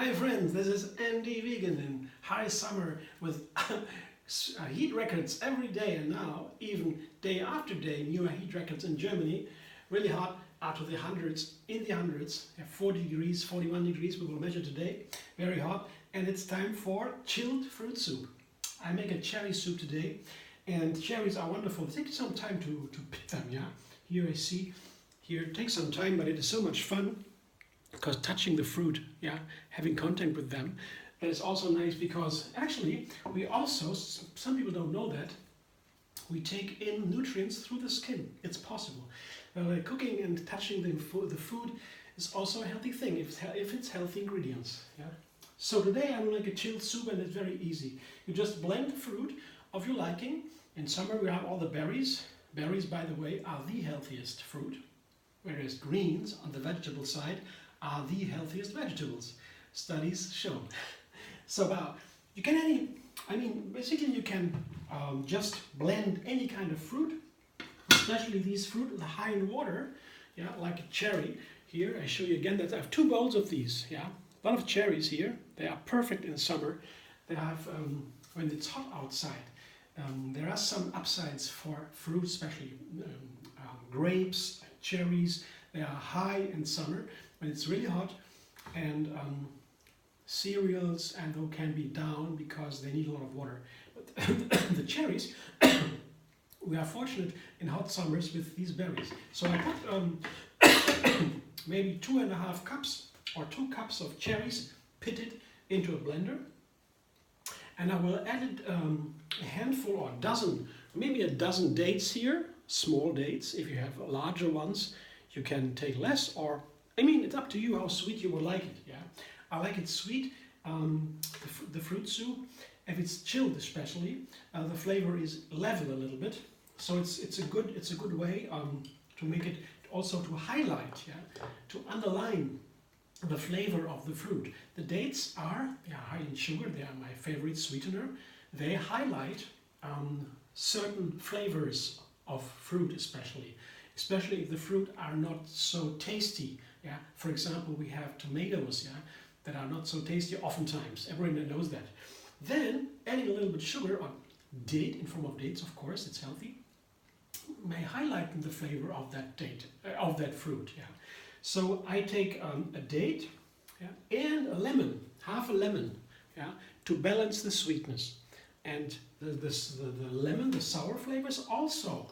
Hi friends, this is Andy Vegan in high summer with heat records every day, and now even day after day newer heat records in Germany. Really hot, out to the hundreds, in the hundreds, 40 degrees, 41 degrees we will measure today. Very hot, and it's time for chilled fruit soup. I make a cherry soup today, and cherries are wonderful. Take some time to pick them, yeah? Here I see, here it takes some time, but it is so much fun. Because touching the fruit, yeah, having contact with them, that is also nice because actually we also, some people don't know that, we take in nutrients through the skin. It's possible. Cooking and touching the food is also a healthy thing if it's healthy ingredients. Yeah. So today I'm like a chilled soup, and it's very easy. You just blend the fruit of your liking. In summer we have all the berries. Berries, by the way, are the healthiest fruit, whereas greens on the vegetable side are the healthiest vegetables, studies show. So you can basically you can just blend any kind of fruit, especially these fruit that are high in water, yeah, like a cherry. Here I show you again that I have 2 bowls of these, yeah, a lot of cherries here. They are perfect in summer. They have when it's hot outside. There are some upsides for fruit, especially grapes, cherries. They are high in summer when it's really hot, and cereals and they can be down because they need a lot of water. But the cherries, we are fortunate in hot summers with these berries. So I put maybe 2.5 cups or 2 cups of cherries pitted into a blender, and I will add a handful or a dozen, maybe a dozen dates here, small dates. If you have larger ones, you can take less, or it's up to you how sweet you would like it. Yeah, I like it sweet. The fruit soup, if it's chilled especially, the flavor is level a little bit. So it's a good way to make it, also to highlight, yeah, to underline the flavor of the fruit. The dates are high in sugar. They are my favorite sweetener. They highlight certain flavors of fruit, especially if the fruit are not so tasty. Yeah, for example, we have tomatoes, yeah, that are not so tasty oftentimes. Everyone knows that. Then adding a little bit of sugar, or date in form of dates, of course, it's healthy, may highlight the flavor of that date, of that fruit. Yeah. So I take a date, yeah, and a lemon, half a lemon, yeah, to balance the sweetness, and the lemon, the sour flavors, also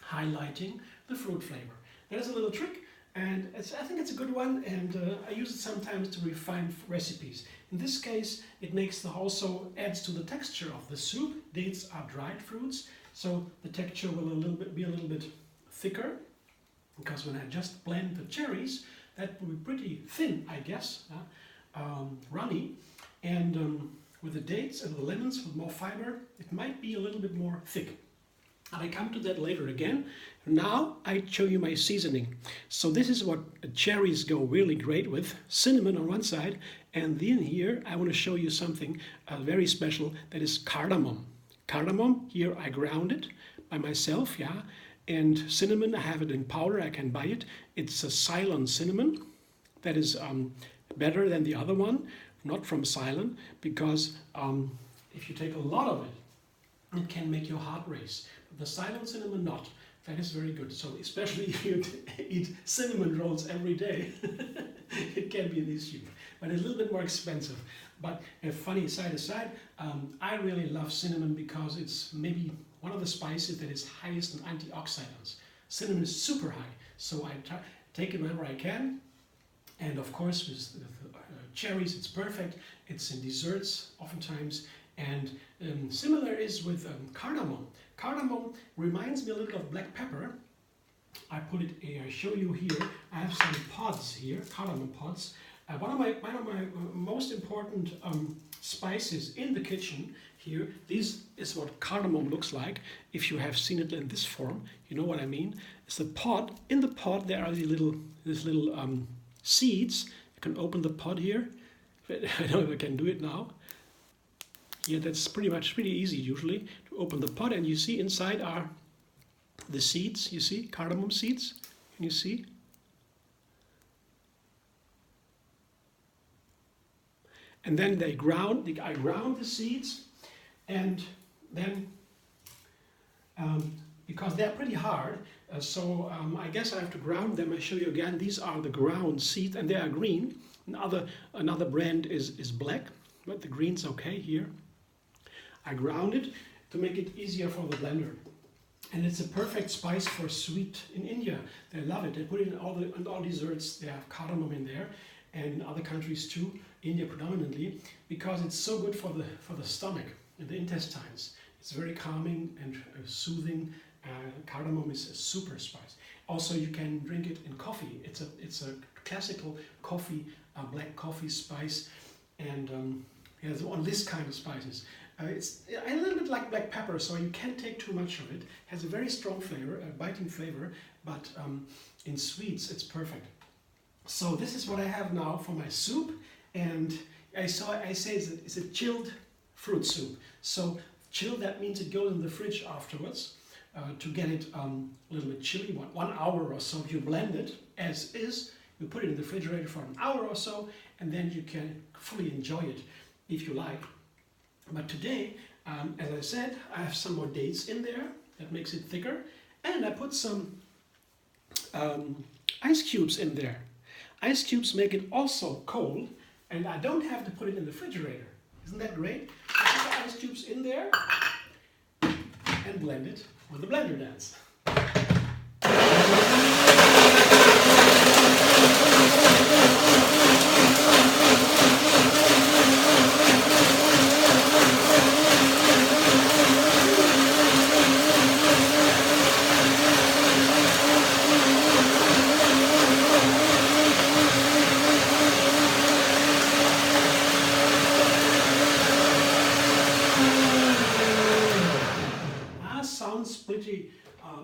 highlighting the fruit flavor. That is a little trick, and I think it's a good one, and I use it sometimes to refine recipes. In this case, it also adds to the texture of the soup. Dates are dried fruits, so the texture will be a little bit thicker, because when I just blend the cherries, that will be pretty thin, I guess, runny, and with the dates and the lemons with more fiber, it might be a little bit more thick. And I come to that later again. Now I show you my seasoning. So this is what cherries go really great with. Cinnamon on one side, and then here I want to show you something very special, that is cardamom. Cardamom, here I ground it by myself, yeah. And cinnamon, I have it in powder, I can buy it. It's a Ceylon cinnamon. That is better than the other one, not from Ceylon, because if you take a lot of it, it can make your heart race. The Ceylon cinnamon, not. That is very good. So especially if you eat cinnamon rolls every day, it can be an issue. But it's a little bit more expensive. But funny side aside, I really love cinnamon because it's maybe one of the spices that is highest in antioxidants. Cinnamon is super high, so I take it whenever I can. And of course, with cherries, it's perfect. It's in desserts oftentimes. And similar is with cardamom. Cardamom reminds me a little of black pepper. I show you here. I have some pods here, cardamom pods. One of my most important spices in the kitchen here. This is what cardamom looks like. If you have seen it in this form, you know what I mean. It's the pod. In the pod there are these little seeds. You can open the pod here. I don't know if I can do it now. Yeah, that's pretty easy usually to open the pod, and you see inside are the seeds. You see cardamom seeds. Can you see? and then I ground the seeds, and then because they're pretty hard, I guess I have to ground them. I show you again. These are the ground seeds, and they are green. Another brand is black, but the green's okay here. I ground it to make it easier for the blender. And it's a perfect spice for sweet in India. They love it. They put it in all desserts. They have cardamom in there, and in other countries too, India predominantly, because it's so good for the stomach and the intestines. It's very calming and soothing. Cardamom is a super spice. Also, you can drink it in coffee. It's a classical coffee, black coffee spice, and yeah, on this kind of spices. It's a little bit like black pepper, so you can't take too much of it. It has a very strong flavor, a biting flavor, but in sweets it's perfect. So this is what I have now for my soup, and I say it's a chilled fruit soup. So chilled, that means it goes in the fridge afterwards to get it a little bit chilly, 1 hour or so. You blend it as is, you put it in the refrigerator for an hour or so, and then you can fully enjoy it if you like. But today, as I said, I have some more dates in there. That makes it thicker. And I put some ice cubes in there. Ice cubes make it also cold, and I don't have to put it in the refrigerator. Isn't that great? I put the ice cubes in there and blend it with the blender dance. Sounds pretty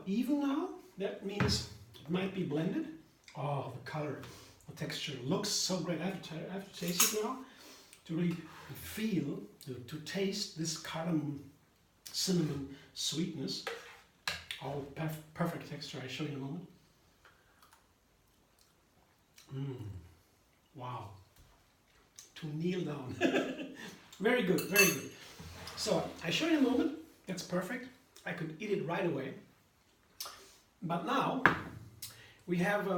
even now. That means it might be blended. Oh, the color, the texture looks so great. I have to taste it now to really feel, to taste this cardamom, cinnamon sweetness. Oh, perfect texture. I'll show you in a moment. Wow. To kneel down. Very good, very good. So I show you in a moment. That's perfect. I could eat it right away. But now we have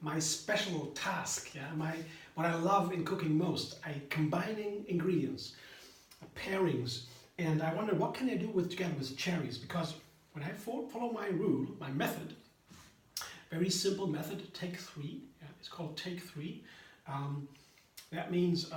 my special task. Yeah, what I love in cooking most. Combining ingredients, pairings, and I wonder what can I do together with cherries, because when I follow my rule, my method, very simple method, take 3. Yeah, it's called take 3. That means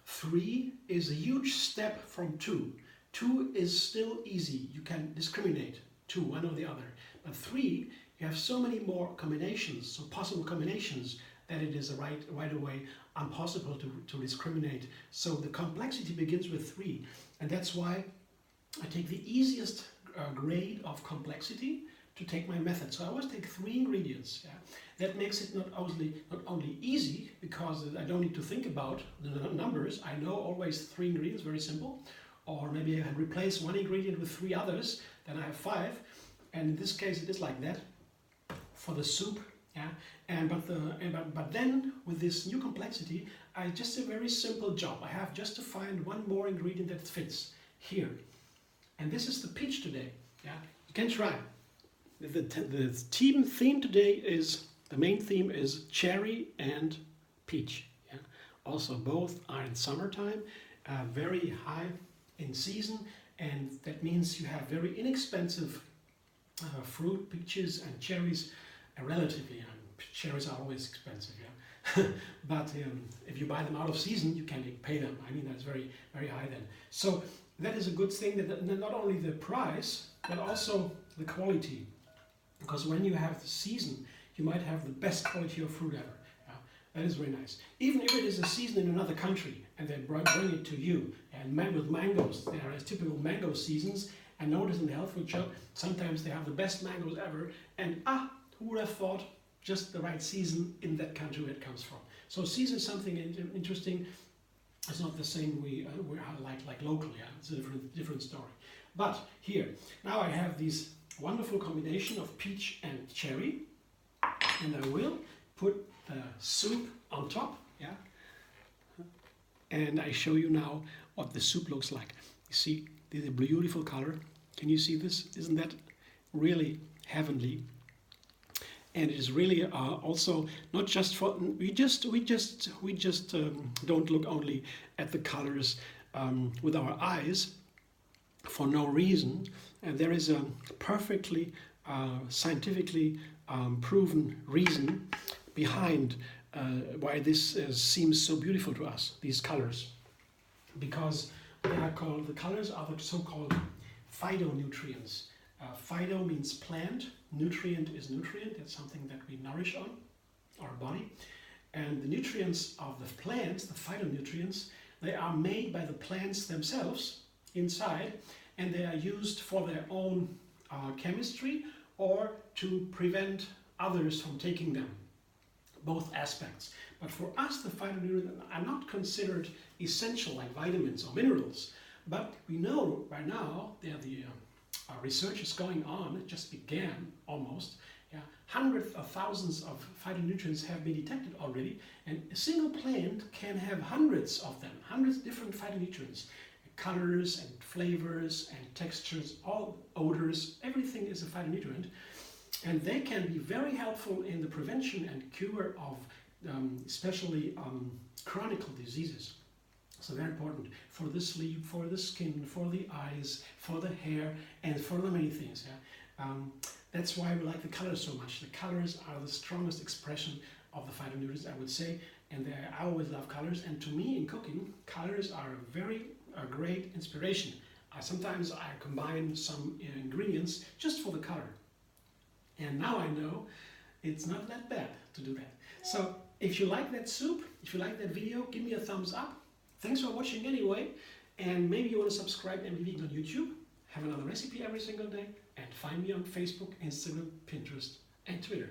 3 is a huge step from 2. 2 is still easy. You can discriminate 2, one or the other. But 3, you have so many more combinations, so possible combinations, that it is right away impossible to discriminate. So the complexity begins with 3, and that's why I take the easiest grade of complexity to take my method. So I always take 3 ingredients. Yeah? That makes it not only easy, because I don't need to think about the numbers. I know always 3 ingredients, very simple. Or maybe I can replace 1 ingredient with 3 others, then I have 5. And in this case it is like that for the soup. Yeah? But then with this new complexity, I just a very simple job. I have just to find 1 more ingredient that fits here. And this is the peach today. Yeah? You can try. The theme today is, the main theme is cherry and peach. Yeah? Also both are in summertime, very high in season, and that means you have very inexpensive fruit, peaches and cherries, relatively. Cherries are always expensive, yeah. But if you buy them out of season, you can pay them. I mean, that's very, very high then. So that is a good thing, that not only the price, but also the quality. Because when you have the season, you might have the best quality of fruit ever. That is very nice. Even if it is a season in another country and they bring it to you, and with mangoes, there are typical mango seasons. I noticed in the health food shop, sometimes they have the best mangoes ever, and who would have thought, just the right season in that country where it comes from. So season is something interesting. It's not the same we like locally. Yeah? It's a different story. But here, now I have this wonderful combination of peach and cherry, and I will put the soup on top, yeah, and I show you now what the soup looks like. You see the beautiful color. Can you see this? Isn't that really heavenly? And it is really also not just for we just don't look only at the colors with our eyes for no reason. And there is a perfectly scientifically proven reason behind why this seems so beautiful to us, these colors, because they are called, the colors are the so-called phytonutrients. Phyto means plant, nutrient is nutrient, that's something that we nourish on our body. And the nutrients of the plants, the phytonutrients, they are made by the plants themselves inside, and they are used for their own chemistry or to prevent others from taking them. Both aspects. But for us, the phytonutrients are not considered essential like vitamins or minerals. But we know right now that the research is going on, it just began almost. Yeah, hundreds of thousands of phytonutrients have been detected already, and a single plant can have hundreds of them, hundreds of different phytonutrients. Colors and flavors and textures, all odors, everything is a phytonutrient. And they can be very helpful in the prevention and cure of especially chronic diseases. So very important for the sleep, for the skin, for the eyes, for the hair, and for the many things. Yeah? That's why we like the colors so much. The colors are the strongest expression of the phytonutrients, I would say, and I always love colors. And to me, in cooking, colors are a great inspiration. Sometimes I combine some ingredients just for the color. And now I know it's not that bad to do that. So if you like that soup, if you like that video, give me a thumbs up. Thanks for watching anyway. And maybe you want to subscribe and be vegan on YouTube. Have another recipe every single day. And find me on Facebook, Instagram, Pinterest, and Twitter.